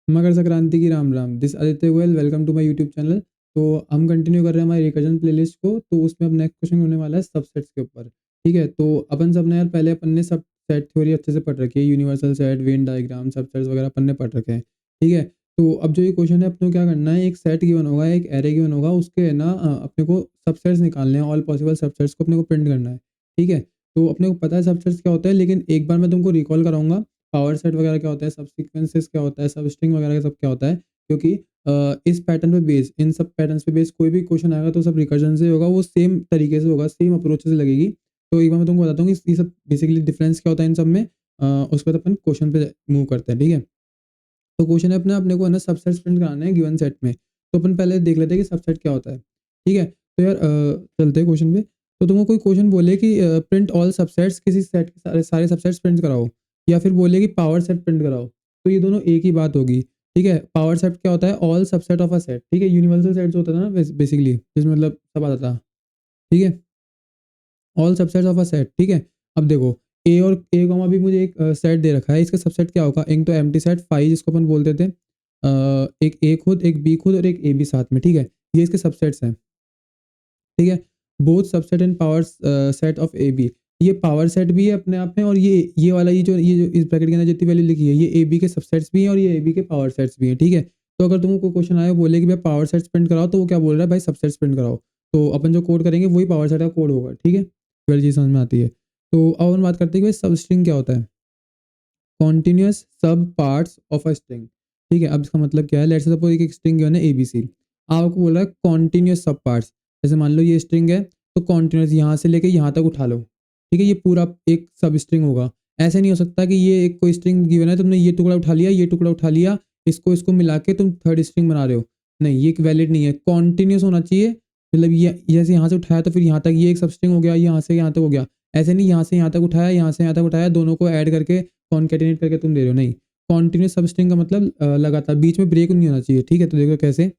मकर संक्रांति की Ram Ram. This Aditya Goyal, welcome to my YouTube channel. तो हम कंटिन्यू कर रहे हैं हमारी रिकर्जन प्लेलिस्ट को। तो उसमें अब नेक्स्ट क्वेश्चन होने वाला है सबसेट्स के ऊपर। ठीक है, तो अपन सब ने यार पहले अपन ने सब सेट थ्योरी अच्छे से पढ़ रखी है, universal set, Venn diagram, subsets वगैरह अपन ने पढ़ रखे हैं। ठीक है, तो अब जो ये क्वेश्चन है अपने को क्या करना है, एक सेट गिवन होगा, एक एरे गिवन होगा, उसके है ना अपने को सबसेट्स निकालने हैं, ऑल पॉसिबल सबसेट्स को अपने को प्रिंट करना है। ठीक है, तो अपने को पता है सबसेट्स क्या होता है, लेकिन एक बार मैं तुमको रिकॉल कराऊंगा पावर सेट वगैरह क्या होता है, सब सीक्वेंसेस क्या होता है, सब स्ट्रिंग वगैरह सब क्या होता है। क्योंकि इस पैटर्न पे बेस, इन सब पैटर्न्स पे बेस कोई भी क्वेश्चन आएगा तो सब रिकर्जन से होगा, वो सेम तरीके से होगा, सेम अप्रोच से लगेगी। तो एक बार मैं तुमको बताता हूँ कि ये सब बेसिकली डिफरेंस क्या होता है इन सब में। उसके बाद अपन क्वेश्चन पे मूव करते हैं। ठीक है, तो क्वेश्चन है अपने को है ना सबसेट प्रिंट कराना है गिवन सेट में। तो अपन पहले देख लेते हैं कि सबसेट क्या होता है। ठीक है, तो यार चलते हैं क्वेश्चन पे। तो तुमको कोई क्वेश्चन बोले कि प्रिंट ऑल सबसेट्स, किसी सेट के सारे सारे सबसेट्स प्रिंट कराओ, या फिर बोले कि पावर सेट प्रिंट कराओ, तो ये दोनों एक ही बात होगी। ठीक है, पावर सेट क्या होता है, all subset of a set. ठीक है, यूनिवर्सल सेट जो होता था ना बेसिकली, जिसमें मतलब सब आता था। ठीक है, all subsets of a set. ठीक है, अब देखो ए और ए कॉमा भी मुझे एक सेट दे रखा है, इसका सबसेट क्या होगा, एक तो एम्प्टी सेट फाइव जिसको अपन बोलते थे, एक ए खुद, एक बी खुद और एक ए बी साथ में। ठीक है, ये इसके सबसेट्स हैं। ठीक है, both subset and power set of A B, ये पावर सेट भी है अपने आप में, और ये वाला ये जो इस ब्रैकेट के अंदर जितनी वैल्यू लिखी है ये ए बी के सबसेट्स भी हैं और ये ए बी के पावर सेट्स भी हैं। ठीक है, तो अगर तुमको कोई क्वेश्चन आए बोले कि भाई पावर सेट्स प्रिंट कराओ, तो वो क्या बोल रहा है, भाई सबसेट्स प्रिंट कराओ। तो अपन जो कोड करेंगे वही पावर सेट का कोड होगा। ठीक है, ट्वेल्व चीज समझ में आती है। तो अब हम बात करते हैं कि भाई सब स्ट्रिंग क्या होता है, कॉन्टिन्यूस सब पार्ट्स ऑफ अ स्ट्रिंग। ठीक है, अब इसका मतलब क्या है, लेट्स सपोज एक स्ट्रिंग गिवन है एबीसी, आपको बोल रहा है कॉन्टिन्यूस सब पार्ट्स। जैसे मान लो ये स्ट्रिंग है, तो कॉन्टिन्यूस यहाँ से लेके यहाँ तक उठा लो। ठीक है, ये पूरा एक सब स्ट्रिंग होगा। ऐसे नहीं हो सकता कि ये एक कोई स्ट्रिंग गिवन है, तुमने ये टुकड़ा उठा लिया, ये टुकड़ा उठा लिया, इसको इसको मिला के तुम थर्ड स्ट्रिंग बना रहे हो। नहीं, ये वैलिड नहीं है, कॉन्टिन्यूस होना चाहिए। मतलब ये जैसे यहाँ से उठाया तो फिर यहाँ तक ये एक सब स्ट्रिंग हो गया, यहाँ से यहाँ तक हो गया। ऐसे नहीं यहाँ से यहाँ तक उठाया, यहाँ से यहाँ तक उठाया, दोनों को ऐड करके कॉन्केटिनेट करके तुम दे रहे हो। नहीं, कॉन्टिन्यूस सबस्ट्रिंग का मतलब लगातार, बीच में ब्रेक नहीं होना चाहिए। ठीक है, तो देखो कैसे,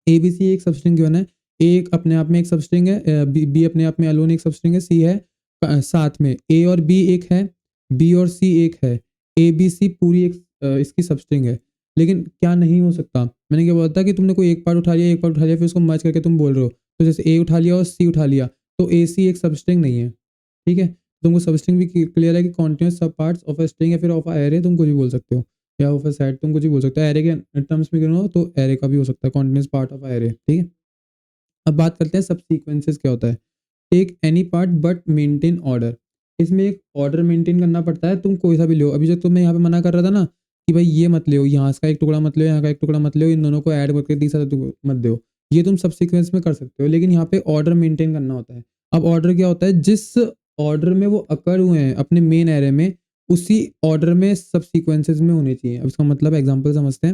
ए बी सी एक सबस्ट्रिंग गिवन है, ए एक अपने आप में एक सबस्ट्रिंग है, बी अपने आप में अलोन एक सबस्ट्रिंग है, सी है साथ में, ए और बी एक है, बी और सी एक है, ए बी सी पूरी एक इसकी सबस्ट्रिंग है। लेकिन क्या नहीं हो सकता, मैंने क्या बोला था कि तुमने कोई एक पार्ट उठा लिया, एक पार्ट उठा लिया, फिर उसको मर्ज करके तुम बोल रहे हो। तो जैसे ए उठा लिया और सी उठा लिया, तो ए सी एक सबस्ट्रिंग नहीं है। ठीक है, तुमको सबस्ट्रिंग भी क्लियर है कि कॉन्टिन्यूस सब पार्ट्स ऑफ अ स्ट्रिंग या फिर ऑफ अ एरे, तुम कुछ भी बोल सकते हो, या ऑफ अ सेट तुम कुछ भी बोल सकते हो। एरे के टर्म्स में गिनो तो एरे का भी हो सकता है, continuous part of a array. ठीक है, अब बात करते हैं सब सीक्वेंसेस क्या होता है। Take any part but maintain order, इसमें एक ऑर्डर मेंटेन करना पड़ता है। तुम कोई सा भी लो, अभी जो तुम्हें यहाँ पे मना कर रहा था ना कि भाई ये मत लो, यहाँ का एक टुकड़ा मत लो, यहाँ का एक टुकड़ा मत लो, इन दोनों को ऐड करके तीसरा मत दो, ये तुम सब सीक्वेंस में कर सकते हो, लेकिन यहाँ पे ऑर्डर मेंटेन करना होता है। अब ऑर्डर क्या होता है, जिस ऑर्डर में वो अकर हुए हैं अपने मेन एरे में, उसी ऑर्डर में सब सीक्वेंसेस में होने चाहिए। अब इसका मतलब एग्जाम्पल समझते हैं।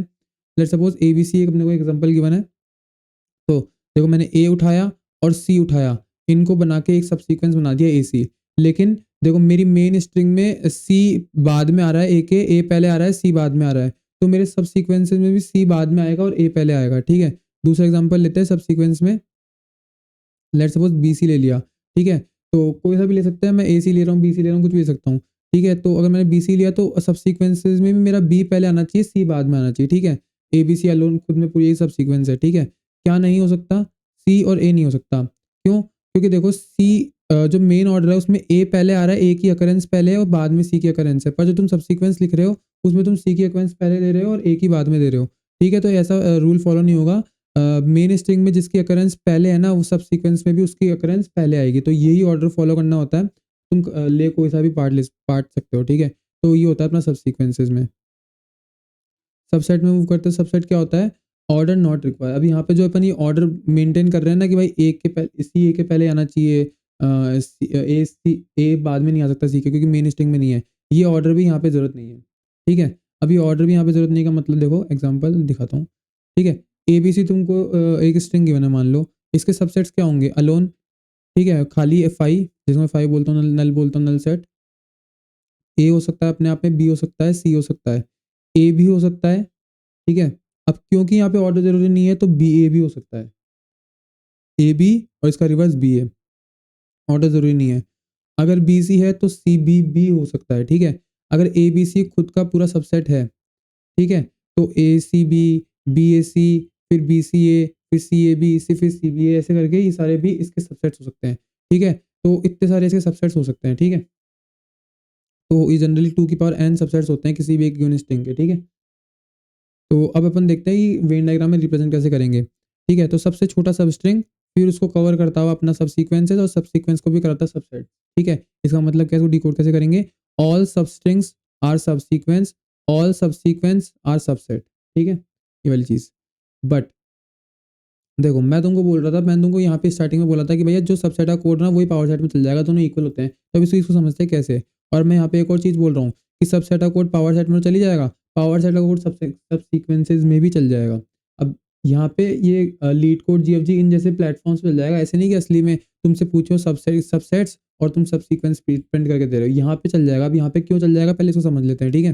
Let's suppose A B C एक अपने को एग्जाम्पल गिवन है। तो देखो मैंने ए उठाया और सी उठाया, इनको बना के एक सब सीक्वेंस बना दिया ए सी। लेकिन देखो मेरी मेन स्ट्रिंग में सी बाद में आ रहा है, ए के, ए पहले आ रहा है, सी बाद में आ रहा है, तो मेरे सब सीक्वेंसेस में भी सी बाद में आएगा और ए पहले आएगा। ठीक है, दूसरा एग्जांपल लेते हैं सब सीक्वेंस में। लेट्स सपोज बी सी ले लिया। ठीक है, तो कोई सा भी ले सकते हैं, मैं ए सी ले रहा हूँ, बी सी ले रहा हूँ, कुछ भी ले सकता हूँ। ठीक है, तो अगर मैंने बी सी लिया तो सब सीक्वेंसेज में भी मेरा बी पहले आना चाहिए, सी बाद में आना चाहिए। ठीक है, ए बी सी अलोन खुद में पूरी एक सब सीक्वेंस है। ठीक है, क्या नहीं हो सकता, सी और ए नहीं हो सकता। क्यों, क्योंकि देखो सी जो मेन ऑर्डर है उसमें ए पहले आ रहा है, ए की अकरेंस पहले है और बाद में सी की अकरेंस है, पर जो तुम सब सीक्वेंस लिख रहे हो उसमें तुम सी की अकरेंस पहले ले रहे हो और ए की बाद में दे रहे हो। ठीक है, तो ऐसा रूल फॉलो नहीं होगा। मेन स्ट्रिंग में जिसकी अकरेंस पहले है ना, वो सब सीक्वेंस में भी उसकी अकरेंस पहले आएगी, तो यही ऑर्डर फॉलो करना होता है। तुम ले कोई सा भी पार्ट सकते हो। ठीक है, तो ये होता है अपना सब सीक्वेंसेज में। सबसेट में मूव करते हैं, सबसेट क्या होता है, ऑर्डर नॉट रिक्वायर। अब यहाँ पे जो अपन ये ऑर्डर मेंटेन कर रहे हैं ना कि भाई एक के पहले सी, ए के पहले आना चाहिए, ए सी, ए बाद में नहीं आ सकता सी के, क्योंकि मेन स्ट्रिंग में नहीं है, ये ऑर्डर भी यहाँ पे जरूरत नहीं है। ठीक है, अभी ऑर्डर भी यहाँ पे जरूरत नहीं का मतलब देखो एग्जाम्पल दिखाता हूँ। ठीक है, ए बी सी तुमको एक स्ट्रिंग गिवन है मान लो, इसके सबसेट्स क्या होंगे, अलोन। ठीक है, खाली फाई, जिसमें फाई बोलता हूँ, नल बोलता हूँ, नल सेट। ए हो सकता है अपने आप में, बी हो सकता है, सी हो सकता है, ए भी हो सकता है। ठीक है, अब क्योंकि यहाँ पे ऑर्डर जरूरी नहीं है तो बी ए भी हो सकता है, ए बी और इसका रिवर्स बी ए, ऑर्डर जरूरी नहीं है। अगर बी सी है तो सी बी भी हो सकता है। ठीक है, अगर ए बी सी खुद का पूरा सबसेट है, ठीक है, तो ACB, BAC, फिर BCA, फिर CAB, फिर CBA, ऐसे करके ये सारे भी इसके सबसेट्स हो सकते हैं, ठीक है? तो इतने सारे इसके सबसेट्स हो सकते हैं, ठीक है? तो ये जनरली 2 की पावर n सबसेट्स होते हैं किसी भी एक गिवन स्ट्रिंग के, ठीक है? तो अब अपन देखते हैं कि वेन डायग्राम में रिप्रेजेंट कैसे करेंगे, ठीक है? तो सबसे छोटा सबस्ट्रिंग, फिर उसको कवर करता हुआ अपना सब सीक्वेंसेस और सब सीक्वेंस को भी कराता है सबसेट, ठीक है? इसका मतलब क्या है, इसको डिकोड कैसे करेंगे? ऑल सबस्ट्रिंग्स आर सब सीक्वेंस, ऑल सब सीक्वेंस आर सबसेट, ठीक है? ये वाली चीज़। बट देखो, मैं तुमको बोल रहा था, मैंने तुमको यहाँ पे स्टार्टिंग में बोला था कि भैया जो सबसेट का कोड ना वही पावर सेट में चल जाएगा, दोनों इक्वल होते हैं। तो अब इस चीज़ को समझते हैं कैसे? और मैं यहाँ पे एक और चीज़ बोल रहा हूँ कि सबसेट का कोड पावर सेट में चल ही जाएगा, पावर सेट का कोड सब सीक्वेंसेस में भी चल जाएगा। अब यहाँ पे ये लीड कोड, जीएफजी इन जैसे प्लेटफॉर्म्स पे चल जाएगा, ऐसे नहीं कि असली में तुमसे पूछो सबसेट्स और तुम सब सीक्वेंस प्रिंट करके दे रहे हो, यहाँ पे चल जाएगा। अब यहाँ पे क्यों चल जाएगा, पहले इसको समझ लेते हैं, ठीक है?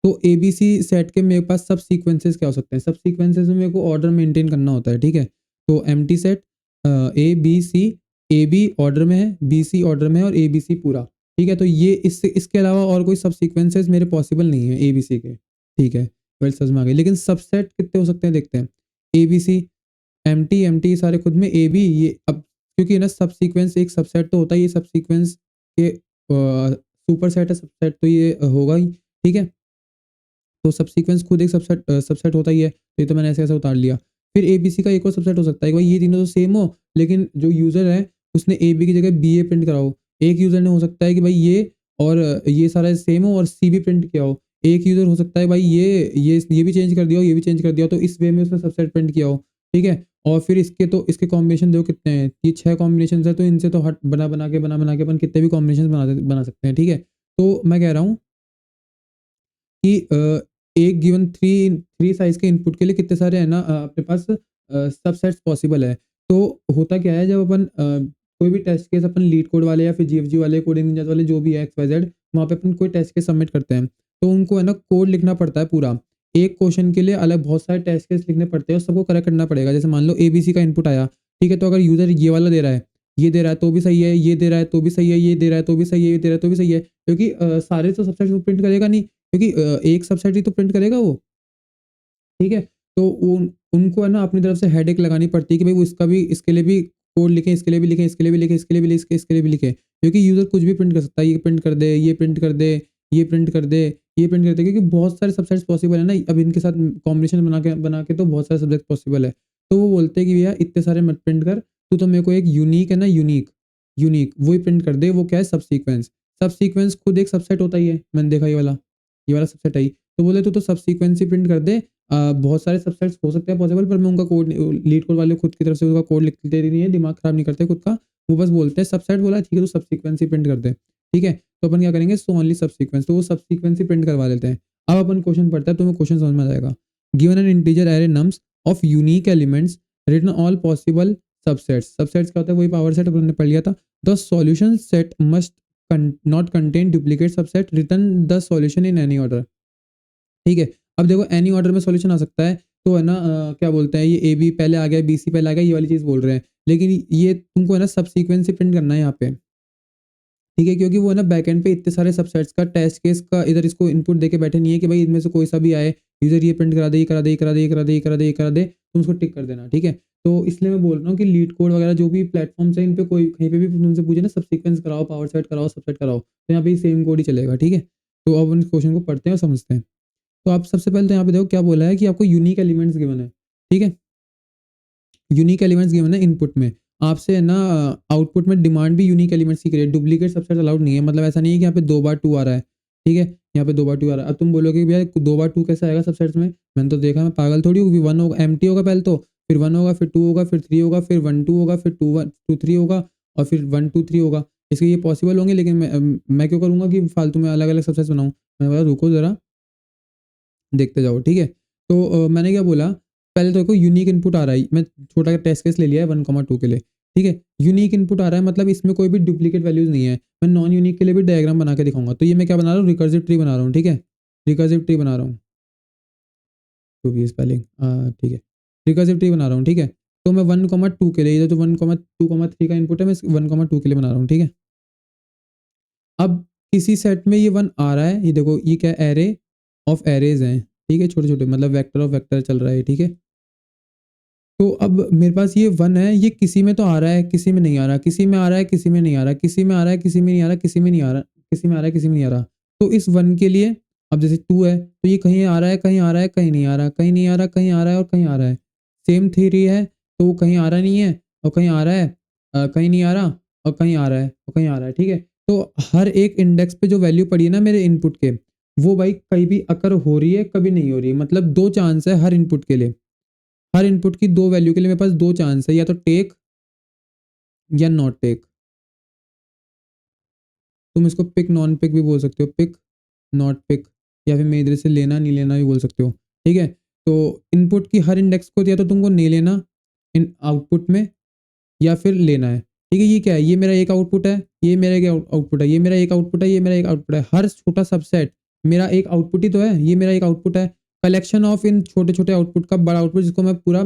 तो एबीसी सेट के मेरे पास सब सीक्वेंसेस क्या हो सकते हैं? सब सीक्वेंसेस में मेरे को ऑर्डर मेंटेन करना होता है, ठीक है? तो empty set A B C, A B order में है, बी सी ऑर्डर में है और ए बी सी पूरा, ठीक है? तो ये इसके अलावा और कोई सब सीक्वेंसेस मेरे पॉसिबल नहीं है ए बी सी के, ठीक है? वेल समझ में आ गई। लेकिन सबसेट कितने हो सकते हैं देखते हैं। A B C, empty empty सारे खुद में, ए बी ये अब क्योंकि ना सब सीक्वेंस एक सबसेट तो होता है, ये सब सीक्वेंस के सुपर सेट है, सबसेट तो ये होगा ही, ठीक है? तो सब सीक्वेंस खुद एक सबसेट होता ही है, तो ये तो मैंने ऐसे-ऐसे उतार लिया। फिर एबीसी का एक और सबसेट हो सकता है कि भाई ये तीनों तो सेम हो, लेकिन जो यूज़र है उसने एबी की जगह बीए प्रिंट करा हो। एक यूज़र ने हो सकता है कि भाई ये और ये सारा सेम हो और सी भी प्रिंट किया हो। एक यूज़र हो सकता है भाई ये भी चेंज कर दिया हो, ये भी चेंज कर दिया हो, तो इस वे में उसने सबसेट प्रिंट किया हो, ठीक है? और फिर इसके कॉम्बिनेशन देखो कितने हैं, ये 6 कॉम्बिनेशंस हैं, तो इनसे तो हट बना-बना के अपन कितने भी कॉम्बिनेशंस बना सकते हैं, ठीक है? तो मैं कह रहा हूँ कि एक गिवन थ्री थ्री साइज़ के इनपुट के लिए कितने सारे है ना अपने पास सबसेट्स पॉसिबल है। तो होता क्या है, जब अपन कोई भी टेस्ट केस अपन लीड कोड वाले या फिर जीएफजी वाले, कोडिंग निंजा वाले जो भी है एक्स वाई जेड, वहाँ पे अपन कोई टेस्ट केस सबमिट करते हैं, तो उनको है ना कोड लिखना पड़ता है पूरा। एक क्वेश्चन के लिए अलग बहुत सारे टेस्ट केस लिखने पड़ते हैं और सबको करेक्ट करना पड़ेगा। जैसे मान लो एबीसी का इनपुट आया, ठीक है? तो अगर यूज़र ये वाला दे रहा है, ये दे रहा है तो भी सही है, ये दे रहा है तो भी सही है, ये दे रहा है तो भी सही है, ये दे रहा है तो भी सही है, क्योंकि सारे तो सबसेट्स वो प्रिंट करेगा नहीं, क्योंकि एक सबसेट ही तो प्रिंट करेगा वो, ठीक है? तो उनको है ना अपनी तरफ से हेडेक लगानी पड़ती है कि भाई वो इसका भी, इसके लिए भी कोड लिखें, इसके लिए भी लिखें, इसके लिए भी लिखें, इसके लिए भी इसके लिए भी लिखें। क्योंकि यूज़र कुछ भी प्रिंट कर सकता है, ये प्रिंट कर दे, ये प्रिंट कर दे, ये प्रिंट कर दे, ये प्रिंट कर दे, क्योंकि बहुत सारे सबसेट्स पॉसिबल है ना। अब इनके साथ कॉम्बिनेशन बना के तो बहुत सारे सब्जेक्ट पॉसिबल है। तो वो बोलते हैं कि भैया इतने सारे मत प्रिंट कर, तू तो मेरे को एक यूनिक है ना, यूनिक वही प्रिंट कर दे, वो क्या है, सब सीक्वेंस। सब सीक्वेंस खुद एक सबसेट होता ही है, मैंने देखा ये वाला सबसेट है ही। तो बोले तू तो सब सीक्वेंस ही प्रिंट कर दे। बहुत सारे सबसेट्स हो सकते हैं पॉसिबल, पर मैं उनका कोड लीड कोड वाले खुद की तरफ से उनका कोड लिखते नहीं है, दिमाग खराब नहीं करते खुद का। वो बस बोलते हैं सबसेट बोला ठीक है, तो सब सीक्वेंस ही प्रिंट कर दे, ठीक है? तो अपन क्या करेंगे, सो ओनली सब सीक्वेंस, तो वो सब सीक्वेंस ही प्रिंट करवा लेते हैं। अब अपन क्वेश्चन पढ़ते हैं, तुम्हें क्वेश्चन समझ में आ जाएगा। Given an integer array nums of unique elements return all possible subsets. Subsets क्या होता है, वही पावर सेट अपन ने पढ़ लिया था। The solution set must not contain duplicate subset, return the solution in any order, ठीक है? अब देखो एनी ऑर्डर में सॉल्यूशन आ सकता है, तो है ना क्या बोलते हैं, ये ए बी पहले आ गया, बी सी पहले आ गया, ये वाली चीज़ बोल रहे हैं। लेकिन ये तुमको है ना सब सीक्वेंस से प्रिंट करना है यहाँ पे, ठीक है? क्योंकि वो है ना बैकएंड पे इतने सारे सबसेट्स का टेस्ट केस का इधर इसको इनपुट देके बैठे नहीं है कि भाई इनमें से कोई सा भी आए, यूज़र ये प्रिंट करा दे, ये करा दे, ये करा दे, ये करा दे, ये करा दे, ये करा दे, तुम उसको टिक कर देना, ठीक है? तो इसलिए मैं बोल रहा हूँ कि लीड कोड वगैरह जो भी प्लेटफ़ॉर्म्स हैं, इन पे कोई कहीं पे भी तुमसे पूछे ना सब सीक्वेंस कराओ, पावर सेट कराओ, सबसेट कराओ, तो यहाँ पे सेम कोड ही चलेगा, ठीक है? तो अब उन क्वेश्चन को पढ़ते हैं और समझते हैं। तो आप सबसे पहले तो यहाँ पे देखो क्या बोला है कि आपको यूनिक एलिमेंट्स गिवन है, ठीक है? यूनिक एलिमेंट्स गिवन है इनपुट में। आपसे है ना आउटपुट में डिमांड भी यूनिक एलिमेंट्स की करिए, डुप्लीकेट सबसेट अलाउड नहीं है। मतलब ऐसा नहीं है कि यहाँ पे 2 बार 2 आ रहा है, ठीक है? यहाँ पे 2 बार 2 आ रहा है। अब तुम बोलोगे कि भैया 2 बार 2 कैसे आएगा सबसेट्स में? मैंने तो देखा, मैं पागल थोड़ी हूँ कि 1 होगा, एम्प्टी होगा पहले तो, फिर 1 होगा, फिर 2 होगा, फिर 3 होगा, फिर 1 2 होगा, फिर 2 3 होगा और फिर 1 2 3 होगा। इसलिए ये पॉसिबल होंगे, लेकिन मैं क्यों करूँगा कि फालतू में अलग-अलग सबसेट्स बनाऊँ? मैं बोला रुको ज़रा, देखते जाओ, ठीक है? तो मैंने क्या बोला, पहले तो देखो यूनिक इनपुट आ रहा है, मैं छोटा टेस्ट केस ले लिया है 1, 2 के लिए, ठीक है? यूनिक इनपुट आ रहा है, मतलब इसमें कोई भी डुप्लीकेट वैल्यूज़ नहीं है। मैं नॉन यूनिक के लिए भी डायग्राम बना के दिखाऊँगा। तो ये मैं क्या बना रहा हूँ, रिकर्सिव ट्री बना रहा हूँ, ठीक है? रिकर्सिव ट्री बना रहा हूँ, जो भी स्पेलिंग ठीक है। रिकर्सिव ट्री बना रहा हूँ, ठीक है? तो मैं 1, 2 के लिए, इधर जो 1, 2, 3 का इनपुट है, मैं 1, 2 के लिए बना रहा हूँ, ठीक है? अब किसी सेट में ये 1 आ रहा है, ये देखो ये क्या एरे ऑफ एरेज़ हैं, ठीक है, छोटे-छोटे मतलब वेक्टर ऑफ वेक्टर चल रहा है, ठीक है। तो अब मेरे पास ये 1 है, ये किसी में तो आ रहा है, किसी में नहीं आ रहा, किसी में आ रहा है, किसी में नहीं आ रहा, किसी में आ रहा है, किसी में नहीं आ रहा, किसी में नहीं आ रहा, किसी में आ रहा है, किसी में नहीं आ रहा। तो इस 1 के लिए अब जैसे 2 है, तो ये कहीं आ रहा है, कहीं आ रहा है, कहीं नहीं आ रहा, कहीं नहीं आ रहा, कहीं आ रहा है और कहीं आ रहा है। सेम थ्योरी है, तो वो कहीं आ रहा नहीं है और कहीं आ रहा है, कहीं नहीं आ रहा और कहीं आ रहा है और कहीं आ रहा है, ठीक है। तो हर एक इंडेक्स पे जो वैल्यू पड़ी है ना मेरे इनपुट के, वो भाई कहीं भी अकर हो रही है, कभी नहीं हो रही है। मतलब 2 चांस है हर इनपुट के लिए। हर इनपुट की 2 वैल्यू के लिए मेरे पास 2 चांस है, या तो टेक या नॉट टेक। तुम इसको पिक नॉन पिक भी बोल सकते हो, पिक नॉट पिक, या फिर मेरी इधर से लेना नहीं लेना भी बोल सकते हो, ठीक है। तो इनपुट की हर इंडेक्स को या तो तुमको नहीं लेना इन आउटपुट में, या फिर लेना है, ठीक है। ये क्या है, ये मेरा एक आउटपुट है, ये मेरा एक आउटपुट है, ये मेरा एक आउटपुट है, ये मेरा एक आउटपुट है। हर छोटा सबसेट मेरा एक आउटपुट ही तो है, ये मेरा एक आउटपुट है। कलेक्शन ऑफ इन छोटे-छोटे आउटपुट का बड़ा आउटपुट, जिसको मैं पूरा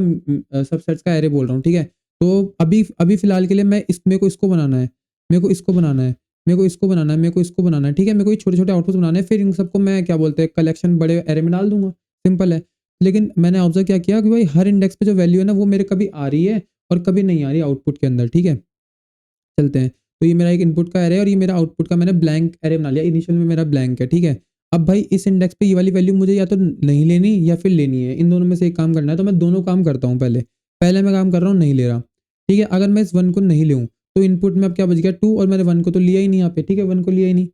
सबसेट्स का एरे बोल रहा हूँ, ठीक है। तो अभी अभी फ़िलहाल के लिए मेरे को इसको बनाना है, मेरे को इसको बनाना है, मेरे को इसको बनाना है, मेरे को इसको बनाना है, ठीक है। मेरे को ये छोटे-छोटे आउटपुट्स बनाने हैं, फिर इन सबको मैं क्या बोलते हैं कलेक्शन बड़े एरे में डाल दूँगा, सिंपल है। लेकिन मैंने ऑब्ज़र्व क्या किया कि भाई हर इंडेक्स पे जो वैल्यू है ना, वो मेरे कभी आ रही है और कभी नहीं आ रही आउटपुट के अंदर, ठीक है। चलते हैं। तो ये मेरा एक इनपुट का एरे है और ये मेरा आउटपुट का मैंने ब्लैंक एरे बना लिया। इनिशियल में मेरा ब्लैंक है, ठीक है। अब भाई इस इंडेक्स पे ये वाली वैल्यू मुझे या तो नहीं लेनी या फिर लेनी है। इन दोनों में से एक काम करना है, तो मैं दोनों काम करता हूँ पहले। पहले मैं काम कर रहा हूँ नहीं ले रहा, ठीक है। अगर मैं इस 1 को नहीं लूँ, तो इनपुट में अब क्या बच गया 2, और मैंने 1 को तो लिया ही नहीं यहाँ पे, ठीक है, 1 को लिया ही नहीं,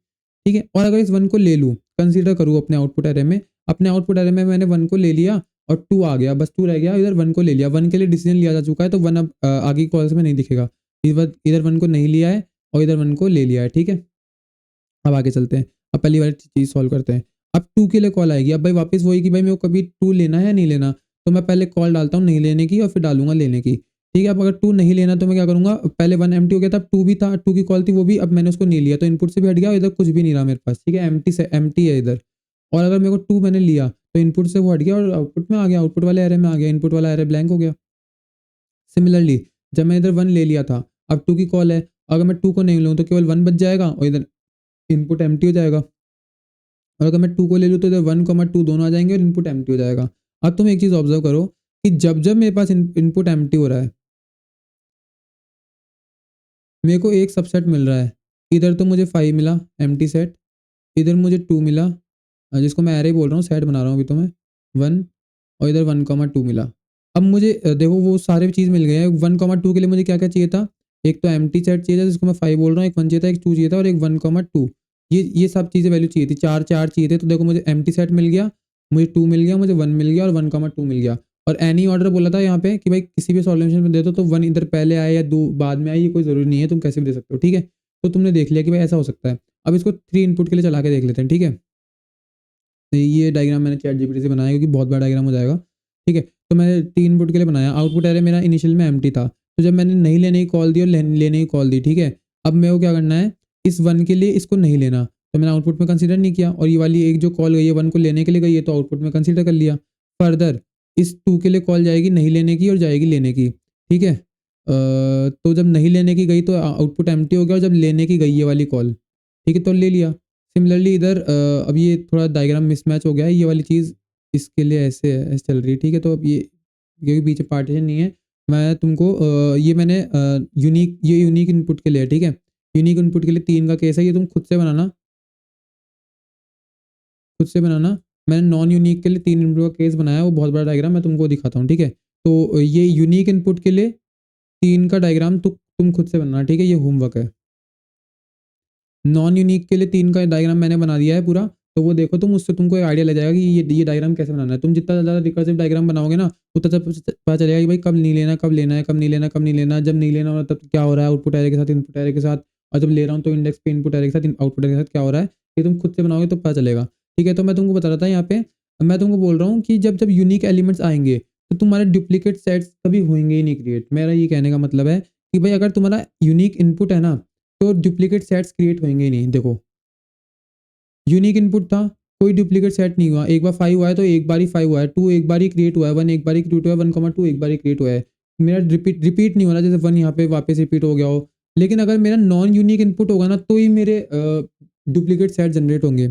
ठीक है। और अगर इस 1 को ले लूँ, कंसीडर करूँ अपने आउटपुट एरे में, अपने आउटपुट एरे में मैंने 1 को ले लिया और 2 आ गया, बस 2 रह गया, इधर 1 को ले लिया। 1 के लिए डिसीजन लिया जा चुका है, तो 1 अब आगे की कॉल्स में नहीं दिखेगा। इधर 1 को नहीं लिया है और इधर 1 को ले लिया है, ठीक है। अब आगे चलते हैं। अब पहली वाली चीज़ सॉल्व करते हैं। अब 2 के लिए कॉल आएगी। अब भाई वापस वही कि भाई मेरे को कभी 2 लेना है या नहीं लेना? तो मैं पहले कॉल डालता हूँ नहीं लेने की और फिर डालूँगा लेने की। ठीक है, अब अगर 2 नहीं लेना तो मैं क्या करूँगा, पहले 1 एम्प्टी हो गया था, अब 2 भी था, 2 की कॉल थी वो भी, अब मैंने उसको नहीं लिया तो इनपुट से भी हट गया और इधर कुछ भी नहीं रहा मेरे पास, ठीक है, एम्प्टी है इधर। और अगर मेरे को 2 मैंने लिया तो इनपुट से वो हट गया और आउटपुट में आ गया, आउटपुट वाले एरे में आ गया, इनपुट वाला एरे ब्लैंक हो गया। सिमिलरली जब मैं इधर 1 ले लिया था, अब 2 की कॉल है, अगर मैं 2 को नहीं लूँ तो केवल 1 बच जाएगा और इधर इनपुट एम्प्टी हो जाएगा। और अगर मैं 2 को ले लूँ तो इधर 1, 2 दोनों आ जाएँगे और इनपुट एम्प्टी हो जाएगा। अब तुम एक चीज़ ऑब्ज़र्व करो कि जब-जब मेरे पास इनपुट एम्प्टी हो रहा है, मेरे को एक सबसेट मिल रहा है। इधर तो मुझे 5 मिला एम्प्टी सेट, इधर मुझे 2 मिला, जिसको मैं एरे बोल रहा हूँ, सेट बना रहा हूँ अभी तो मैं, 1, और इधर 1, 2 मिला। अब मुझे देखो वो सारे चीज़ मिल गए हैं। 1, 2 के लिए मुझे क्या-क्या चाहिए था? एक तो एम्प्टी सेट चाहिए था जिसको मैं 5 बोल रहा हूँ, एक 1 चाहिए था, एक 2 चाहिए था और एक 1, 2। ये सब चीज़ें वैल्यू चाहिए थी। 4 चाहिए थे, तो देखो मुझे एम्प्टी सेट मिल गया, मुझे 2 मिल गया, मुझे 1 मिल गया और 1, 2 मिल गया। और एनी ऑर्डर बोला था यहाँ पे कि भाई किसी भी सॉल्यूशन में दे दो तो 1 इधर पहले आए या 2 बाद में आए, ये कोई ज़रूरी नहीं है, तुम कैसे भी दे सकते हो, ठीक है। तो तुमने देख लिया कि भाई ऐसा हो सकता है। अब इसको 3 इनपुट के लिए चला के देख लेते हैं, ठीक है। तो ये डायग्राम मैंने चैटजीपीटी से बनाया क्योंकि बहुत बड़ा डायग्राम हो जाएगा, ठीक है। तो मैंने 3 इनपुट के लिए बनाया, आउटपुट एरे मेरा इनिशियल में एम्प्टी था। तो जब मैंने नहीं लेने की कॉल दी और लेने की कॉल दी, ठीक है। अब मेरे को क्या करना है, इस 1 के लिए इसको नहीं लेना, तो मैंने आउटपुट में कंसीडर नहीं किया और ये वाली एक जो कॉल गई है 1 को लेने के लिए गई है, तो आउटपुट में कंसीडर कर लिया। फर्दर इस 2 के लिए कॉल जाएगी नहीं लेने की और जाएगी लेने की, ठीक है। तो जब नहीं लेने की गई तो आउटपुट एम्प्टी हो गया और जब लेने की गई ये वाली कॉल, ठीक है, तो ले लिया। सिमिलरली इधर अब ये थोड़ा डायग्राम मिसमैच हो गया है, ये वाली चीज़ इसके लिए ऐसे है, ऐसे चल रही है, ठीक है। तो अब ये क्योंकि पीछे पार्टीशन नहीं है, मैं तुमको ये मैंने यूनिक इनपुट के लिए है, ठीक है। यूनिक इनपुट के लिए 3 का केस है, ये तुम खुद से बनाना, खुद से बनाना। मैंने नॉन यूनिक के लिए 3 इनपुट का केस बनाया है, वो बहुत बड़ा डायग्राम मैं तुमको दिखाता हूँ, ठीक है। तो ये यूनिक इनपुट के लिए 3 का डायग्राम तुम खुद से बनाना, ठीक है, ये होमवर्क है। नॉन यूनिक के लिए 3 का डायग्राम मैंने बना दिया है पूरा, तो वो देखो तुम, उससे तुमको एक आइडिया लग जाएगा कि ये डायग्राम कैसे बनाना है। तुम जितना ज़्यादा रिकर्सिव डायग्राम बनाओगे ना, उतना पता चलेगा कि भाई कब नहीं लेना, कब लेना है, कब नहीं लेना, कब नहीं लेना। जब नहीं लेना हो रहा तब क्या हो रहा है आउटपुट एरे के साथ, इनपुट एरे के साथ, और जब ले रहा हूँ तो इंडेक्स पे इनपुट एरे के साथ, आउटपुट एरे के साथ क्या हो रहा है, ये तुम खुद से बनाओगे तो पता चलेगा, ठीक है। तो मैं तुमको बता रहा था यहाँ पे, मैं तुमको बोल रहा हूँ कि जब जब यूनिक एलिमेंट्स आएँगे, तो तुम्हारे डुप्लीकेट सेट्स कभी होंगे ही नहीं क्रिएट। मेरा ये कहने का मतलब है कि भाई अगर तुम्हारा यूनिक इनपुट है ना, तो डुप्लीकेट सेट्स क्रिएट होंगे ही नहीं। देखो यूनिक इनपुट था, कोई डुप्लीकेट सेट नहीं हुआ। एक बार 5 हुआ है तो एक बार ही 5 हुआ है, 2 एक बार ही क्रिएट हुआ है, 1 एक बार ही क्रिएट हुआ है, 1, 2 एक बार ही क्रिएट हुआ है। मेरा रिपीट नहीं हो रहा, जैसे 1 यहाँ पे वापस रिपीट हो गया हो। लेकिन अगर मेरा नॉन यूनिक इनपुट होगा ना, तो ही मेरे डुप्लीकेट सेट जनरेट होंगे।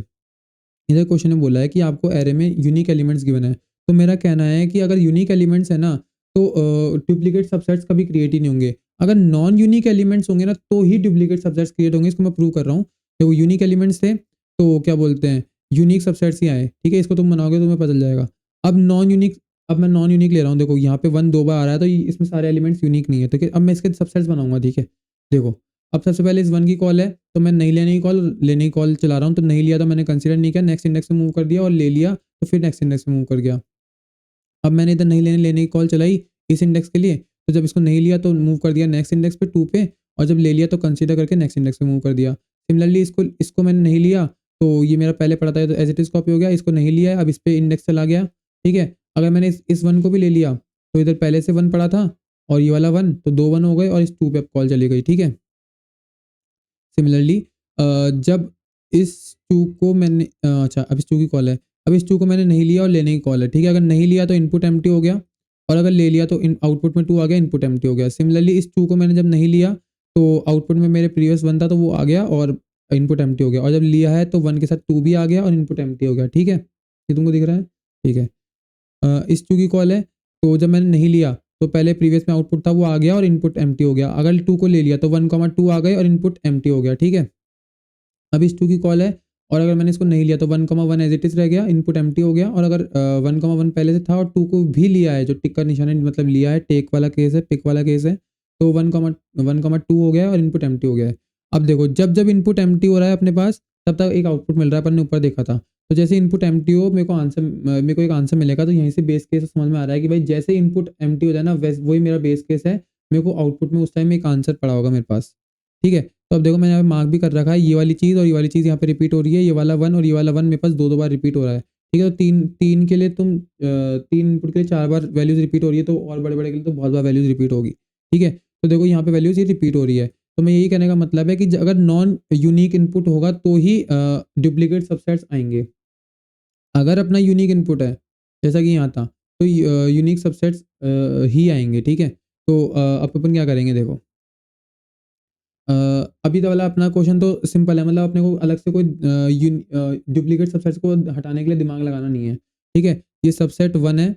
इधर क्वेश्चन में बोला है कि आपको एरे में यूनिक एलिमेंट्स गिवन है। तो मेरा कहना है कि अगर यूनिक एलिमेंट्स है ना, तो डुप्लीकेट सबसेट्स कभी क्रिएट ही नहीं होंगे। अगर नॉन यूनिक एलिमेंट्स होंगे ना, तो ही डुप्लीकेट सबसेट्स क्रिएट होंगे। इसको मैं प्रूव कर रहा हूँ। देखो यूनिक एलिमेंट्स थे, तो क्या बोलते हैं, यूनिक सबसेट्स ही आए, ठीक है। इसको तुम बनाओगे तो तुम्हें पता चल जाएगा। अब मैं नॉन यूनिक ले रहा हूँ। देखो यहाँ पे 1 2 बार आ रहा है, तो इसमें सारे एलिमेंट्स यूनिक नहीं है, ठीक है। अब मैं इसके सबसेट्स बनाऊंगा, ठीक है। देखो, अब सबसे पहले इस 1 की कॉल है, तो मैं नहीं लेने की कॉल, लेने की कॉल चला रहा हूँ। तो नहीं लिया तो मैंने कंसीडर नहीं किया, नेक्स्ट इंडेक्स में मूव कर दिया, और ले लिया तो फिर नेक्स्ट इंडेक्स में मूव कर गया। अब मैंने इधर नहीं लेने की कॉल चलाई इस इंडेक्स के लिए, तो जब इसको नहीं लिया तो मूव कर दिया नेक्स्ट इंडेक्स पे 2 पे, और जब ले लिया तो कंसीडर करके नेक्स्ट इंडेक्स पे मूव कर दिया। सिमिलरली इसको इसको मैंने नहीं लिया, तो ये मेरा पहले पड़ा था, तो एज इट इज कॉपी हो गया। इसको नहीं लिया है, अब इस पे इंडेक्स चला गया, ठीक है। अगर मैंने इस 1 को भी ले लिया, तो इधर पहले से 1 पड़ा था, और ये वाला 1, तो 2 1 हो गए, और इस 2 पे अब कॉल चली गई, ठीक है। सिमिलरली जब इस 2 को मैंने अच्छा, अब इस 2 की कॉल है। अब इस 2 को मैंने नहीं लिया और लेने की कॉल है, ठीक है। अगर नहीं लिया तो इनपुट एम्प्टी हो गया, और अगर ले लिया तो आउटपुट में 2 आ गया, इनपुट एम्प्टी हो गया। सिमिलरली इस 2 को मैंने जब नहीं लिया, तो आउटपुट में मेरे प्रीवियस 1 था, तो वो आ गया और इनपुट एम्प्टी हो गया, और जब लिया है तो 1 के साथ 2 भी आ गया और इनपुट एम्प्टी हो गया, ठीक है। ये तुमको दिख रहा है, ठीक है। इस 2 की कॉल है, तो जब मैंने नहीं लिया, तो पहले प्रीवियस में आउटपुट था वो आ गया और इनपुट एम्प्टी हो गया। अगर 2 को ले लिया तो 1 2 आ गए और इनपुट एम्प्टी हो गया, ठीक है। अब इस 2 की कॉल है, और अगर मैंने इसको नहीं लिया तो 1 एज इट इज रह गया, इनपुट एम्प्टी हो गया। और अगर 1 पहले से था और 2 को भी लिया है, जो टिक का निशान है, मतलब लिया है, टेक वाला केस है, पिक वाला केस है, तो 1 2 हो गया और इनपुट एम्प्टी हो गया है। अब देखो, जब जब इनपुट एम्प्टी हो रहा है अपने पास, तब तक एक आउटपुट मिल रहा है, अपन ने ऊपर देखा था। तो जैसे इनपुट एम्प्टी हो, मेरे को एक आंसर मिलेगा। तो यहीं से बेस केस समझ में आ रहा है कि भाई जैसे इनपुट एम्प्टी हो जाए ना, वैसे वही मेरा बेस केस है। मेरे को आउटपुट में उस टाइम एक आंसर पड़ा होगा मेरे पास, ठीक है। तो अब देखो, मैंने यहाँ पे मार्क भी कर रखा है, ये वाली चीज़ और ये वाली चीज़ यहाँ पे रिपीट हो रही है। ये वाला 1 और ये वाला 1 मेरे पास 2 2 बार रिपीट हो रहा है, ठीक है। तो 3 के लिए तीन इनपुट के लिए 4 बार वैल्यूज रिपीट हो रही है, तो और बड़े बड़े के लिए तो बहुत बार वैल्यूज रिपीट होगी, ठीक है। तो देखो यहाँ पे वैल्यूज ये रिपीट हो रही है। तो मैं यही कहने का मतलब है कि अगर नॉन यूनिक इनपुट होगा तो ही डुप्लीकेट सबसेट्स आएंगे। अगर अपना यूनिक इनपुट है, जैसा कि यहाँ था, तो यूनिक सबसेट्स ही आएंगे, ठीक है। तो अब अपन क्या करेंगे, देखो। अ, अभी तो वाला अपना क्वेश्चन तो सिंपल है, मतलब अपने को अलग से कोई डुप्लीकेट सबसेट्स को हटाने के लिए दिमाग लगाना नहीं है, ठीक है। ये सबसेट 1 है,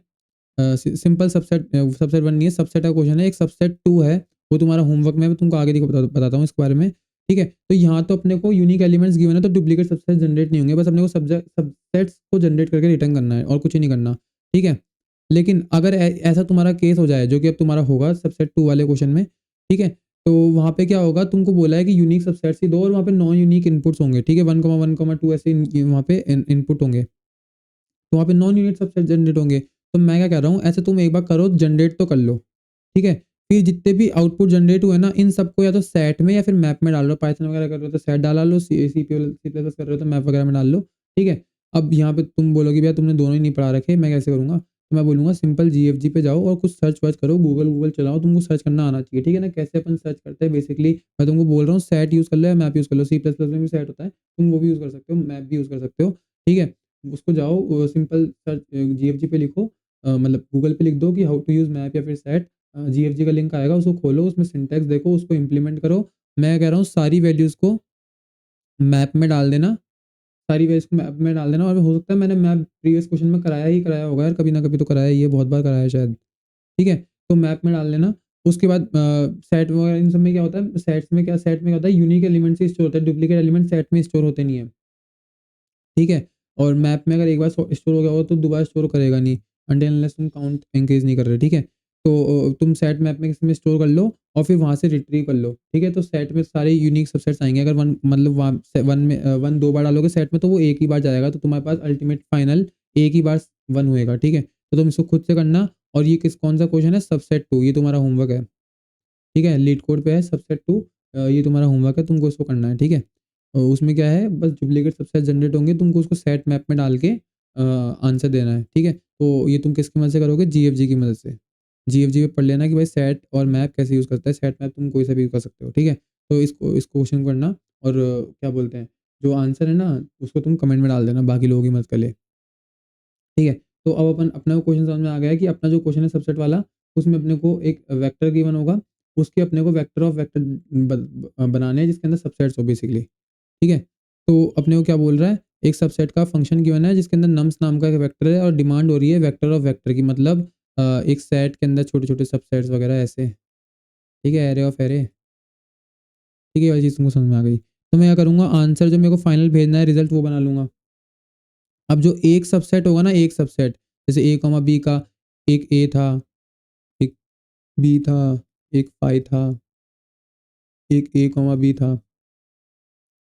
सिंपल सबसेट 1 नहीं है, सबसेट का क्वेश्चन है। एक सबसेट 2 है, वो तुम्हारा होमवर्क में, मैं तुमको आगे देखो बताता हूँ इसके बारे में, ठीक है। तो यहाँ तो अपने को यूनिक एलिमेंट्स गिवन है, तो डुप्लीकेट सबसेट जनरेट नहीं होंगे, बस अपने को सबसेट्स को जनरेट करके रिटर्न करना है, और कुछ ही नहीं करना, ठीक है। लेकिन अगर ऐसा तुम्हारा केस हो जाए, जो कि अब तुम्हारा होगा सबसेट 2 वाले क्वेश्चन में, ठीक है। तो वहाँ पे क्या होगा, तुमको बोला है कि यूनिक सबसेट्स ही दो, और वहाँ पे नॉन यूनिक इनपुट्स होंगे, ठीक है। 1 2 ऐसे वहाँ पे इनपुट होंगे, तो वहाँ पे नॉन यूनिट सबसेट जनरेट होंगे। तो मैं क्या कह रहा हूँ, ऐसे तुम एक बार करो, जनरेट तो कर लो, ठीक है। फिर जितने भी आउटपुट जनरेट हुए ना, इन सबको या तो सेट में या फिर मैप में डाल लो। पाइथन वगैरह कर रहे हो तो सेट डाला लो, सी प्लस प्लस कर रहे हो तो मैप वगैरह में डाल लो, ठीक है। अब यहाँ पे तुम बोलोगे भैया तुमने दोनों ही नहीं पढ़ा रखे, मैं कैसे करूँगा। तो मैं बोलूँगा सिंपल जीएफजी पे जाओ और कुछ सर्च वर्च करो, गूगल चलाओ, तुमको सर्च करना आना चाहिए, ठीक है ना। कैसे अपन सर्च करते हैं बेसिकली, मैं तुमको बोल रहा हूँ, सेट यूज़ कर लो या मैप यूज़ कर लो। सी प्लस प्लस में भी सेट होता है, तुम वो भी यूज़ कर सकते हो, मैप भी यूज़ कर सकते हो, ठीक है। उसको जाओ, सिंपल सर्च जीएफजी पे लिखो, मतलब गूगल पे लिख दो कि हाउ टू यूज़ मैप या फिर सेट, जीएफजी का लिंक आएगा, उसको खोलो, उसमें सिंटैक्स देखो, उसको इम्प्लीमेंट करो। मैं कह रहा हूँ सारी वैल्यूज़ को मैप में डाल देना, सारी वैल्यूज़ को मैप में डाल देना। और हो सकता है मैंने मैप प्रीवियस क्वेश्चन में कराया होगा यार, कभी ना कभी तो कराया ही है, बहुत बार कराया है शायद, ठीक है। तो मैप में डाल देना। उसके बाद सेट वगैरह इन सब में क्या होता है, सेट में क्या होता है, यूनिक एलिमेंट्स ही स्टोर होता है, डुप्लीकेट एलिमेंट सेट में स्टोर होते नहीं है, ठीक है। और मैप में अगर एक बार स्टोर हो गया हो तो दोबारा स्टोर करेगा नहीं, अनटिल अनलेस तुम काउंट इंक्रीज नहीं कर रहे, ठीक है। तो तुम सेट मैप में किसी में स्टोर कर लो और फिर वहाँ से रिट्रीव कर लो, ठीक है। तो सेट में सारे यूनिक सबसेट्स आएंगे। अगर वन मतलब वहाँ से वन में 1 2 बार डालोगे सेट में, तो वो एक ही बार जाएगा, तो तुम्हारे पास अल्टीमेट फाइनल एक ही बार 1 होएगा, ठीक है। तो तुम इसको खुद से करना। और ये कौन सा क्वेश्चन है, सबसेट 2, ये तुम्हारा होमवर्क है, ठीक है। लीड कोड पे है सबसेट 2, ये तुम्हारा होमवर्क है, तुमको इसको करना है, ठीक है। उसमें क्या है, बस डुप्लीकेट सबसेट जनरेट होंगे, तुमको उसको सेट मैप में डाल के आंसर देना है, ठीक है। तो ये तुम किसकी मदद से करोगे, जीएफजी की मदद से। जीएफजी पे पढ़ लेना कि भाई सेट और मैप कैसे यूज़ करता है, सेट मैप तुम कोई सा भी यूज़ कर सकते हो, ठीक है। तो इस क्वेश्चन को करना, और क्या बोलते हैं, जो आंसर है ना, उसको तुम कमेंट में डाल देना, बाकी लोगों की मदद कर ले, ठीक है। तो अब अपन अपना वो क्वेश्चन समझ में आ गया है कि अपना जो क्वेश्चन है सबसेट वाला, उसमें अपने को एक वेक्टर गिवन होगा, उसके अपने को वेक्टर ऑफ वेक्टर बनाने हैं, जिसके अंदर सबसेट्स हो बेसिकली, ठीक है। तो अपने को क्या बोल रहा है एक सबसेट का फंक्शन गिवन है जिसके अंदर नम्स नाम का एक वेक्टर है और डिमांड हो रही है वेक्टर ऑफ वेक्टर की, मतलब एक सेट के अंदर छोटे-छोटे सबसेट्स वगैरह ऐसे, ठीक है, एरे ऑफ एरे, ठीक है, ये वाली चीज़ तुमको समझ में आ गई। तो मैं क्या करूँगा, आंसर जो मेरे को फाइनल भेजना है रिज़ल्ट वो बना लूँगा। अब जो एक सबसेट होगा ना, एक सबसेट जैसे ए कॉमा बी का, एक ए था, एक बी था, एक फाई था, एक ए कॉमा बी था,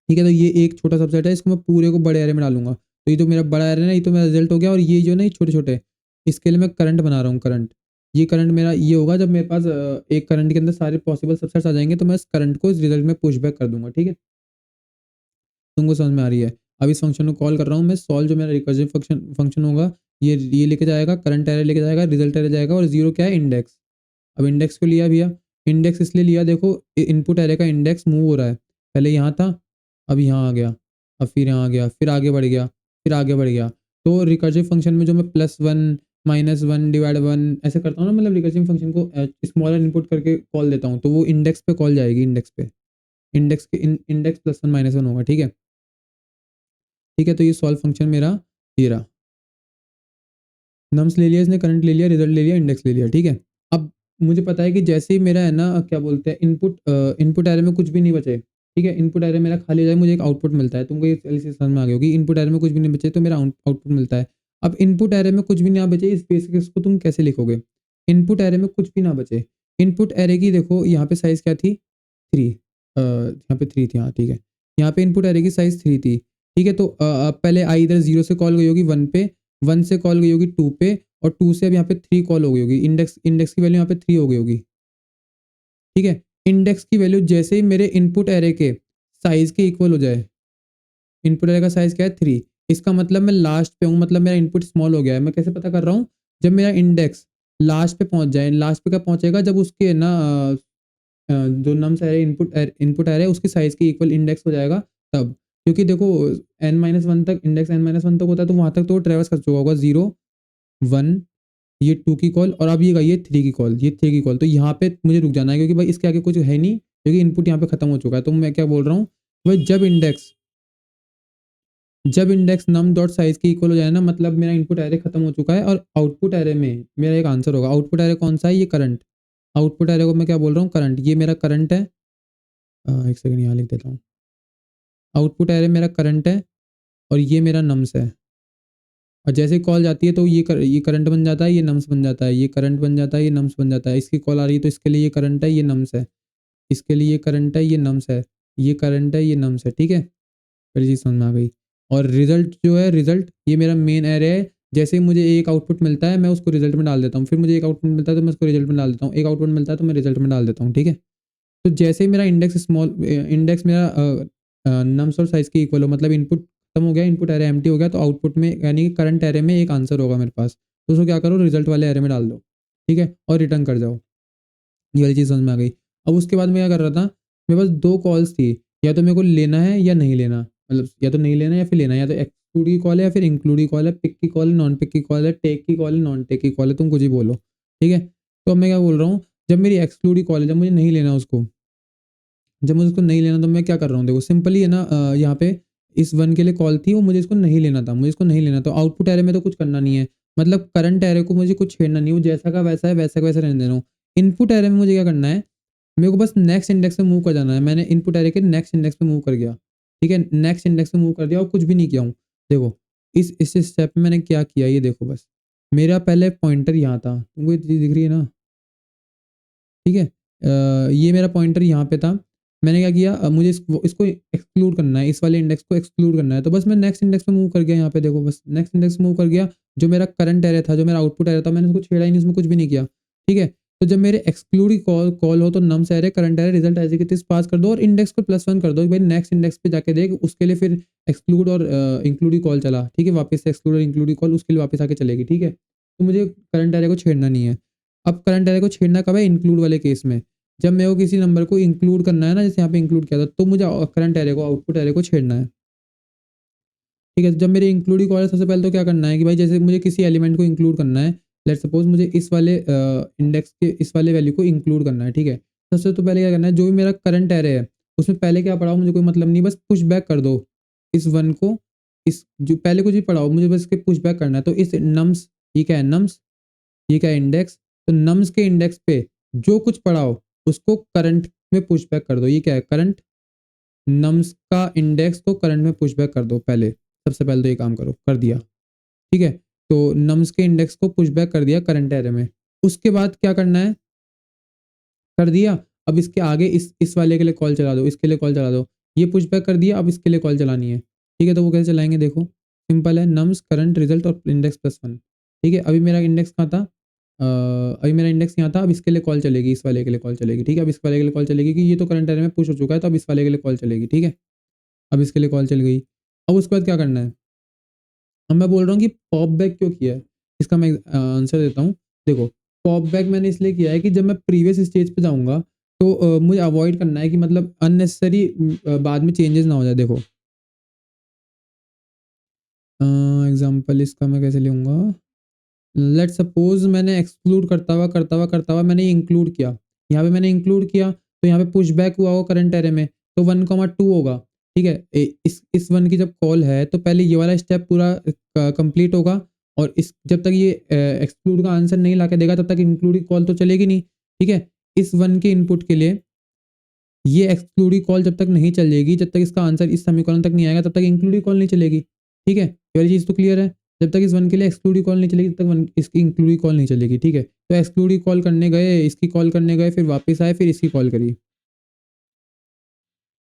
ठीक है, तो ये एक छोटा सबसेट है, इसको मैं पूरे को बड़े एरे में डालूँगा। तो ये जो मेरा बड़ा एरे है ना, ये तो मेरा रिज़ल्ट हो गया, और ये जो है ना, ये छोटे-छोटे, इसके लिए मैं करंट बना रहा हूँ, करंट। ये करंट मेरा ये होगा जब मेरे पास एक करंट के अंदर सारे पॉसिबल सबसेट्स आ जाएँगे, तो मैं इस करंट को इस रिज़ल्ट में पुश बैक कर दूँगा, ठीक है? तुमको समझ में आ रही है? अब इस फ़ंक्शन को कॉल कर रहा हूँ मैं, सॉल्व जो मेरा रिकर्सिव फ़ंक्शन फ़ंक्शन होगा, ये लेके जाएगा, करंट एरे लेके जाएगा, रिज़ल्ट एरे जाएगा, और 0 क्या है, इंडेक्स। अब इंडेक्स क्यों लिया भैया? इंडेक्स इसलिए लिया, देखो इनपुट एरे का इंडेक्स मूव हो रहा है। पहले यहाँ था, अब यहाँ आ गया, अब फिर यहाँ आ गया, फिर आगे बढ़ गया, फिर आगे बढ़ गया। तो रिकर्सिव फंक्शन में जो मैं +1 -1 डिवाइड 1 ऐसे करता हूँ ना, मतलब रिकर्सिव फंक्शन को स्मॉलर इनपुट करके कॉल देता हूँ, तो वो इंडेक्स पे कॉल जाएगी, इंडेक्स पे। इंडेक्स के इंडेक्स +1 -1 होगा, ठीक है? ठीक है, तो ये सॉल्व फंक्शन मेरा ये रहा। नम्स ले लिया इसने, करंट ले लिया, रिजल्ट ले लिया, इंडेक्स ले लिया, ठीक है। अब मुझे पता है कि जैसे ही मेरा है ना, क्या बोलते हैं, इनपुट एरे में कुछ भी नहीं बचे, ठीक है, इनपुट एरे मेरा खाली हो जाए, मुझे एक आउटपुट मिलता है। तुमको ये चीज़ समझ में आ गई होगी, इनपुट एरे में कुछ भी नहीं बचे तो मेरा आउटपुट मिलता है। अब इनपुट एरे में कुछ भी ना बचे, इस केस को तुम कैसे लिखोगे? इनपुट एरे में कुछ भी ना बचे, इनपुट एरे की देखो यहाँ पे साइज़ क्या थी, 3, यहाँ पे 3 थी, हाँ, ठीक है। यहाँ पे इनपुट एरे की साइज़ 3 थी, ठीक है, तो पहले आई इधर 0 से कॉल गई होगी 1 पे, 1 से कॉल गई होगी 2 पे, और 2 से अब यहाँ पे 3 कॉल हो गई होगी। इंडेक्स इंडेक्स की वैल्यू यहाँ पे 3 हो गई होगी, ठीक है। इंडेक्स की वैल्यू जैसे ही मेरे इनपुट एरे के साइज़ के इक्वल हो जाए, इनपुट एरे का साइज़ क्या है, 3, इसका मतलब मैं लास्ट पे हूँ, मतलब मेरा इनपुट स्मॉल हो गया है। मैं कैसे पता कर रहा हूँ? जब मेरा इंडेक्स लास्ट पे पहुँच जाए, लास्ट पे कब पहुँचेगा? जब उसके ना जो नम्स एरे इनपुट एरे उसकी साइज़ के इक्वल इंडेक्स हो जाएगा तब। क्योंकि देखो n-1 तक, इंडेक्स n-1 तक होता है, तो वहाँ तक तो ट्रैवर्स कर चुका होगा, 0, 1, ये 2 की कॉल, और अब ये गई है 3 की कॉल, ये 3 की कॉल, तो यहाँ पे मुझे रुक जाना है, क्योंकि भाई इसके आगे कुछ है नहीं, क्योंकि इनपुट यहाँ पे खत्म हो चुका है। तो मैं क्या बोल रहा हूँ, भाई जब इंडेक्स नम डॉट साइज़ के इक्वल हो जाए ना, मतलब मेरा इनपुट एरे खत्म हो चुका है, और आउटपुट एरे में मेरा एक आंसर होगा। आउटपुट एरे कौन सा है? ये करंट। आउटपुट एरे को मैं क्या बोल रहा हूँ, करंट। ये मेरा करंट है, एक सेकंड यहाँ लिख देता हूँ। आउटपुट एरे मेरा करंट है, और ये मेरा नम्स है। और जैसे ही कॉल जाती है तो ये करंट बन जाता है, ये नम्स बन जाता है, ये करंट बन जाता है, ये नम्स बन जाता है। इसकी कॉल आ रही है तो इसके लिए ये करंट है, ये नम्स है। इसके लिए ये करंट है, ये नम्स है। ये करंट है, ये नम्स है, ठीक है? पहली चीज़ समझ में आ गई। और रिज़ल्ट जो है, रिज़ल्ट ये मेरा मेन एरे है। जैसे ही मुझे एक आउटपुट मिलता है, मैं उसको रिज़ल्ट में डाल देता हूँ। फिर मुझे एक आउटपुट मिलता है तो मैं उसको रिज़ल्ट में डाल देता हूँ। एक आउटपुट मिलता है तो मैं रिज़ल्ट में डाल देता हूँ, ठीक है? तो जैसे ही मेरा इंडेक्स मेरा नम्स और साइज़ के इक्वल हो, मतलब इनपुट खत्म हो गया, इनपुट एरे एम्प्टी हो गया, तो आउटपुट में यानी कि करंट एरे में एक आंसर होगा मेरे पास। तो उसको क्या करो, रिज़ल्ट वाले एरे में डाल दो, ठीक है? और रिटर्न कर जाओ। ये वाली चीज़ समझ में आ गई। अब उसके बाद मैं क्या कर रहा था, मेरे पास 2 कॉल्स थी, या तो मेरे को लेना है या नहीं लेना, मतलब या तो नहीं लेना है या फिर लेना है, या तो एक्सक्लूड की कॉल है या फिर इंक्लूड की कॉल है, पिक की कॉल है, नॉन पिक की कॉल है, टेक की कॉल है, नॉन टेक की कॉल है, तुम कुछ ही बोलो, ठीक है? तो अब मैं क्या बोल रहा हूँ, जब मेरी एक्सक्लूड की कॉल है, जब मुझे नहीं लेना उसको, जब मुझे उसको नहीं लेना, तो मैं क्या कर रहा हूँ, देखो सिंपली है ना, यहाँ पे इस 1 के लिए कॉल थी, और मुझे इसको नहीं लेना था, मुझे इसको नहीं लेना, तो आउटपुट एरे में तो कुछ करना नहीं है, मतलब करंट एरे को मुझे कुछ छेड़ना नहीं है, वो जैसा का वैसा है, वैसा का वैसा रहने देना हूँ। इनपुट एरे में मुझे क्या करना है, मेरे को बस नेक्स्ट इंडेक्स पे मूव कर जाना है। मैंने इनपुट एरे के नेक्स्ट इंडेक्स पे मूव कर गया, ठीक है? नेक्स्ट इंडेक्स पे मूव कर दिया और कुछ भी नहीं किया हूँ। देखो, इस स्टेप में मैंने क्या किया, ये देखो बस। मेरा पहले पॉइंटर यहाँ था, तुमको ये चीज़ दिख रही है ना? ठीक है? ये मेरा पॉइंटर यहाँ पे था। मैंने क्या किया, मुझे इसको एक्सक्लूड करना है, इस वाले इंडेक्स को एक्सक्लूड करना है, तो बस मैं नेक्स्ट इंडेक्स पे मूव कर गया, यहाँ पे देखो, बस नेक्स्ट इंडेक्स पे मूव कर गया। जो मेरा करंट एरे था, जो मेरा आउटपुट एरे था, मैंने उसको छेड़ा ही नहीं, उसमें कुछ भी नहीं किया, ठीक है? तो जब मेरे एक्सक्लूड की कॉल हो, तो nums array, current array, result as it is pass कर दो, और इंडेक्स को +1 कर दो कि भाई नेक्स्ट इंडेक्स पे जाके देख, उसके लिए फिर एक्सक्लूड और इंक्लूड की कॉल चला, ठीक है? वापस से एक्सक्लूड और इंक्लूड की कॉल उसके लिए वापस आके चलेगी, ठीक है? तो मुझे करंट एरे को छेड़ना नहीं है। अब करंट एरे को छेड़ना कब है? इंक्लूड वाले केस में। जब मेरे को किसी नंबर को इंक्लूड करना है ना, जैसे यहाँ पे इंक्लूड किया था, तो मुझे करंट एरे को, आउटपुट एरे को छेड़ना है, ठीक है? जब मेरे इंक्लूड ही कॉल है, सबसे पहले तो क्या करना है कि भाई, जैसे मुझे किसी एलिमेंट को इंक्लूड करना है, लेट्स सपोज मुझे इस वाले इंडेक्स के इस वाले वैल्यू को इंक्लूड करना है, ठीक है? सबसे तो पहले क्या करना है, जो भी मेरा करंट एरे है, उसमें पहले क्या पड़ा हो मुझे कोई मतलब नहीं, बस पुश बैक कर दो इस 1 को इस जो पहले कुछ भी पढ़ाओ, मुझे बस इसके पुशबैक करना है। तो इस नम्स, ये क्या है नम्स, ये क्या है इंडेक्स, तो नम्स के इंडेक्स पे जो कुछ पढ़ाओ उसको करंट में पुशबैक कर दो। ये क्या है करंट, नम्स का इंडेक्स को करंट में पुशबैक कर दो। पहले सबसे पहले तो ये काम करो, कर दिया, ठीक है। तो नम्स के इंडेक्स को पुशबैक कर दिया करंट एरे में। उसके बाद क्या करना है, कर दिया। अब इसके आगे इस वाले के लिए कॉल चला दो, इसके लिए कॉल चला दो। ये पुशबैक कर दिया, अब इसके लिए कॉल चलानी है, ठीक है। तो वो कैसे चलाएंगे देखो, सिंपल है, नम्स करंट रिजल्ट और इंडेक्स प्लस वन, ठीक है। अभी मेरा इंडेक्स कहाँ था, अभी मेरा इंडेक्स यहाँ था। अब इसके लिए कॉल चलेगी, इस वाले के लिए कॉल चलेगी, ठीक है। अब इस वाले के लिए कॉल चलेगी कि ये तो करंट एरे में पुश हो चुका है, तो अब इस वाले के लिए कॉल चलेगी, ठीक है। अब इसके लिए कॉल चल गई। अब उसके बाद क्या करना है, अब मैं बोल रहा हूँ कि पॉप बैक क्यों किया है, इसका मैं आंसर देता हूँ। देखो, पॉप बैक मैंने इसलिए किया है कि जब मैं प्रीवियस स्टेज पे जाऊँगा तो मुझे अवॉइड करना है कि मतलब अननेसेसरी बाद में चेंजेस ना हो जाए। देखो एग्जांपल इसका मैं कैसे लूँगा, लेट्स सपोज मैंने एक्सक्लूड करता हुआ मैंने इंक्लूड किया। यहाँ पे मैंने इंक्लूड किया तो यहाँ पे पुश बैक हुआ होगा करंट एरे में, तो 1,2 होगा, ठीक है। इस वन की जब कॉल है तो पहले ये वाला स्टेप पूरा कंप्लीट होगा, और इस जब तक ये एक्सक्लूड का आंसर नहीं ला के देगा तब तक इंक्लूड की कॉल तो चलेगी नहीं, ठीक है। इस वन के इनपुट के लिए ये एक्सक्लूडिंग कॉल जब तक नहीं चलेगी, जब तक इसका आंसर इस समीकरण तक नहीं आएगा तब तक इंक्लूडिंग कॉल नहीं चलेगी, ठीक है। ये वाली चीज़ तो क्लियर है। जब तक इस वन के लिए एक्सक्लूडिंग कॉल नहीं चलेगी तब तक वन इसकी इंक्लूडिंग कॉल नहीं चलेगी, ठीक है। तो एक्सक्लूडिंग कॉल करने गए, इसकी कॉल करने गए, फिर वापस आए, फिर इसकी कॉल करी,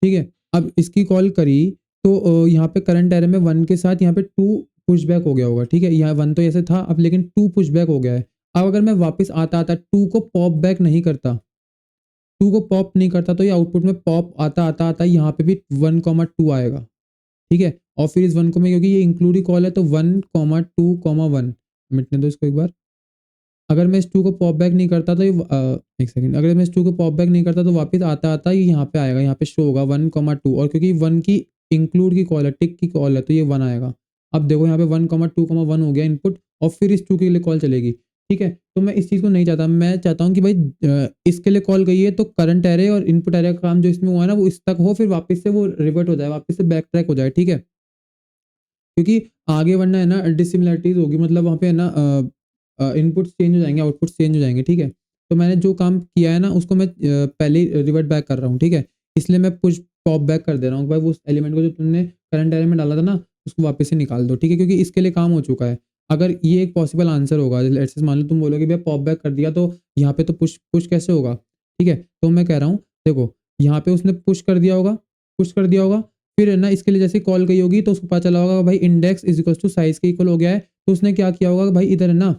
ठीक है। अब इसकी कॉल करी तो यहाँ पे करंट एरे में वन के साथ यहाँ पे टू पुशबैक हो गया होगा, ठीक है। यहाँ वन तो ऐसे था, अब लेकिन टू पुशबैक हो गया है। अब अगर मैं वापस आता आता टू को पॉप बैक नहीं करता, टू को पॉप नहीं करता, तो ये आउटपुट में पॉप आता आता आता यहाँ पे भी 1,2 आएगा, ठीक है। और फिर इस वन को मैं, क्योंकि ये इंक्लूडिंग कॉल है, तो 1,2,1 मिटने दो इसको एक बार। अगर मैं इस टू को पॉप बैक नहीं करता तो ये एक सेकंड, अगर मैं इस टू को पॉप बैक नहीं करता तो वापस आता आता ये यहाँ पे आएगा, यहाँ पे शो होगा 1,2, और क्योंकि वन की इंक्लूड की कॉल है, टिक की कॉल है, तो ये वन आएगा। अब देखो यहाँ पे 1,2,1 हो गया इनपुट, और फिर इस टू के लिए कॉल चलेगी, ठीक है। तो मैं इस चीज़ को नहीं चाहता, मैं चाहता हूँ कि भाई इसके लिए कॉल गई है तो करंट एरे और इनपुट एरे का काम जो इसमें हुआ है ना वो इस तक हो, फिर वापस से वो रिवर्ट हो जाए, वापस से बैक ट्रैक हो जाए, ठीक है। क्योंकि आगे वरना है ना डिसिमिलैरिटीज़ होगी, मतलब वहाँ पे है ना इनपुट्स चेंज हो जाएँगे, आउटपुट्स चेंज हो जाएँगे, ठीक है। तो मैंने जो काम किया है ना उसको मैं पहले ही रिवर्ट बैक कर रहा हूँ, ठीक है। इसलिए मैं पुश पॉप बैक कर दे रहा हूँ, भाई वो उस एलिमेंट को जो तुमने करंट एरे में डाला था ना उसको वापस से निकाल दो, ठीक है। क्योंकि इसके लिए काम हो चुका है। अगर ये एक पॉसिबल आंसर होगा, लेट्स से मान लो तुम बोलोगे भैया पॉप बैक कर दिया तो यहाँ पे तो पुश पुश कैसे होगा, ठीक है। तो मैं कह रहा हूँ देखो, यहाँ पे उसने पुश कर दिया होगा, पुश कर दिया होगा, फिर है ना इसके लिए जैसे कॉल गई होगी तो उसको पता चला होगा भाई index is equal to size के इक्वल हो गया है, तो उसने क्या किया होगा कि भाई इधर है ना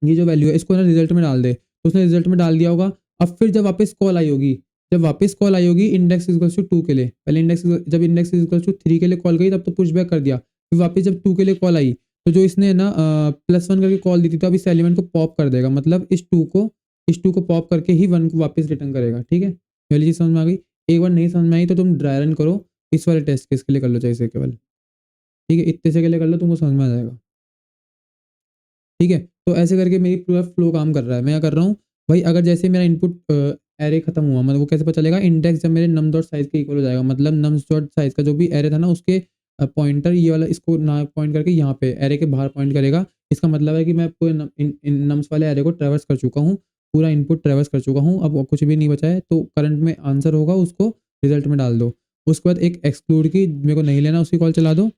ये जो वैल्यू है इसको ना रिजल्ट में डाल दे, तो उसने रिजल्ट में डाल दिया होगा। अब फिर जब वापस कॉल आई होगी, जब वापस कॉल आई होगी index is equal to two के लिए, पहले इंडेक्स जब index is equal to three के लिए कॉल गई तब तो पुश बैक कर दिया, फिर वापस जब टू के लिए कॉल आई तो जो इसने ना प्लस वन करके कॉल दी थी, तो अब इस एलिमेंट को पॉप कर देगा, मतलब इस टू को पॉप करके ही वन को वापस रिटर्न करेगा, ठीक है। ये वाली चीज़ समझ में आ गई। एक बार नहीं समझ में आई तो तुम ड्राई रन करो, इस वाले टेस्ट केस के लिए कर लो चाहिए केवल, ठीक है। इतने से के लिए कर लो, तुमको समझ में आ जाएगा, ठीक है। तो ऐसे करके मेरी पूरा फ्लो काम कर रहा है। मैं क्या कर रहा हूँ भाई, अगर जैसे मेरा इनपुट एरे खत्म हुआ, मतलब वो कैसे पता चलेगा, इंडेक्स जब मेरे नम डॉट साइज के इक्वल हो जाएगा, मतलब नम डॉट साइज का जो भी एरे था ना उसके पॉइंटर ये वाला इसको ना पॉइंट करके यहाँ पे एरे के बाहर पॉइंट करेगा। इसका मतलब है कि मैं पूरे इन नम्स वाले एरे को ट्रेवर्स कर चुका हूँ, पूरा इनपुट ट्रेवर्स कर चुका हूँ, अब कुछ भी नहीं बचा है। तो करंट में आंसर होगा उसको रिजल्ट में डाल दो। उसके बाद एक एक्सक्लूड की मेरे को नहीं लेना उसकी कॉल चला दो,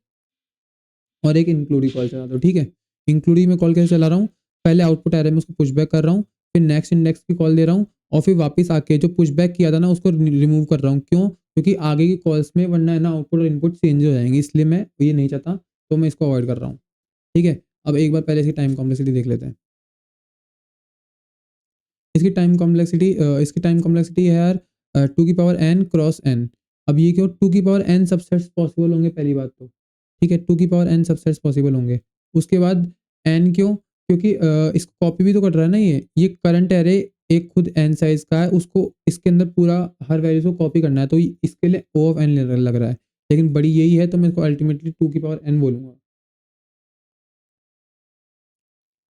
और एक इंक्लूडिंग कॉल चला दो, ठीक है। इंक्लूडिंग में कॉल कैसे चला रहा हूँ, पहले आउटपुट एरे में उसको पुशबैक कर रहा हूँ, फिर नेक्स्ट इंडेक्स की कॉल दे रहा हूँ, और फिर वापस आके जो पुशबैक किया था ना उसको रिमूव कर रहा हूँ। क्यों, क्योंकि आगे की कॉल्स में वरना है ना आउटपुट और इनपुट चेंज हो जाएंगे, इसलिए मैं ये नहीं चाहता, तो मैं इसको अवॉइड कर रहा हूँ, ठीक है। अब एक बार पहले इसकी टाइम कॉम्प्लेक्सिटी देख लेते हैं। इसकी टाइम कॉम्प्लेक्सिटी है यार टू की पावर एन क्रॉस एन। अब ये क्यों, टू की पावर एन सबसेट्स पॉसिबल होंगे पहली बात तो, ठीक है। टू की पावर एन सबसेट्स पॉसिबल होंगे। उसके बाद एन क्यों, क्योंकि इसको कॉपी भी तो कर रहा है ना, ये करंट एरे एक खुद एन साइज का है, उसको इसके अंदर पूरा हर वैल्यू को कॉपी करना है, तो इसके लिए ओ ऑफ एन लग रहा है, लेकिन बड़ी यही है तो मैं इसको अल्टीमेटली टू की पावर एन बोलूंगा।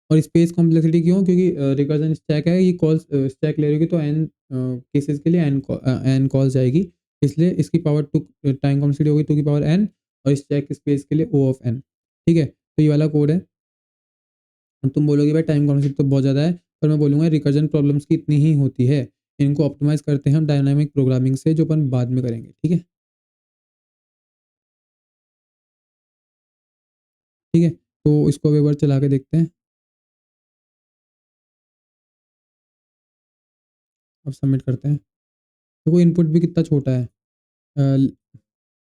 और स्पेस कॉम्प्लेक्सिटी क्यों, क्योंकि रिकर्जन स्टैक है, ये कॉल्स स्टैक ले रही होगी तो एन केसेस के लिए एन कॉल्स जाएगी, इसलिए इसकी पावर टू टाइम कॉम्प्लेक्सिटी होगी टू की पावर एन। और इस चेक स्पेस के लिए O ऑफ n, ठीक है। तो ये वाला कोड है। अब तुम बोलोगे भाई टाइम कॉम्प्लेक्सिटी तो बहुत ज़्यादा है, पर मैं बोलूँगा रिकर्जन प्रॉब्लम्स की इतनी ही होती है। इनको ऑप्टिमाइज़ करते हैं हम डायनामिक प्रोग्रामिंग से, जो अपन बाद में करेंगे, ठीक है। ठीक है, तो इसको अब एक बार चला के देखते हैं। अब सबमिट करते हैं। देखो इनपुट भी कितना छोटा है। एक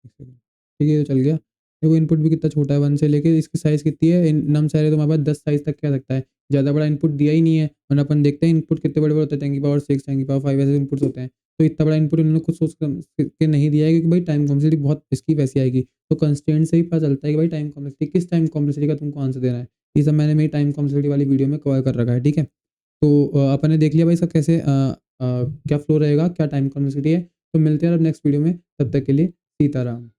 सेकंड। ठीक है, ये तो चल गया। देखो इनपुट भी कितना छोटा है, 1 से लेके इसकी साइज़ कितनी है, इन नम सारे तो हमारे पास 10 साइज़ तक क्या सकता है, ज़्यादा बड़ा इनपुट दिया ही नहीं है। वरना अपन देखते हैं इनपुट कितने बड़े-बड़े होते हैं, 10 की पावर 6, 10 की पावर 5 ऐसे इनपुट्स होते हैं। तो इतना बड़ा इनपुट इन्होंने खुद सोच के नहीं दिया है, क्योंकि भाई टाइम कॉम्प्लेक्सिटी बहुत इसकी वैसी आएगी। तो कंस्ट्रेंट से ही पता चलता है कि भाई टाइम कॉम्प्लेक्सिटी किस टाइम कॉम्प्लेक्सिटी का तुमको आंसर देना है। ये सब मैंने मेरी टाइम कॉम्प्लेक्सिटी वाली वीडियो में कवर कर रखा है, ठीक है। तो अपन ने देख लिया भाई इसका कैसे क्या फ्लो रहेगा, क्या टाइम कॉम्प्लेक्सिटी है। तो मिलते हैं अब नेक्स्ट वीडियो में, तब तक के लिए सीताराम।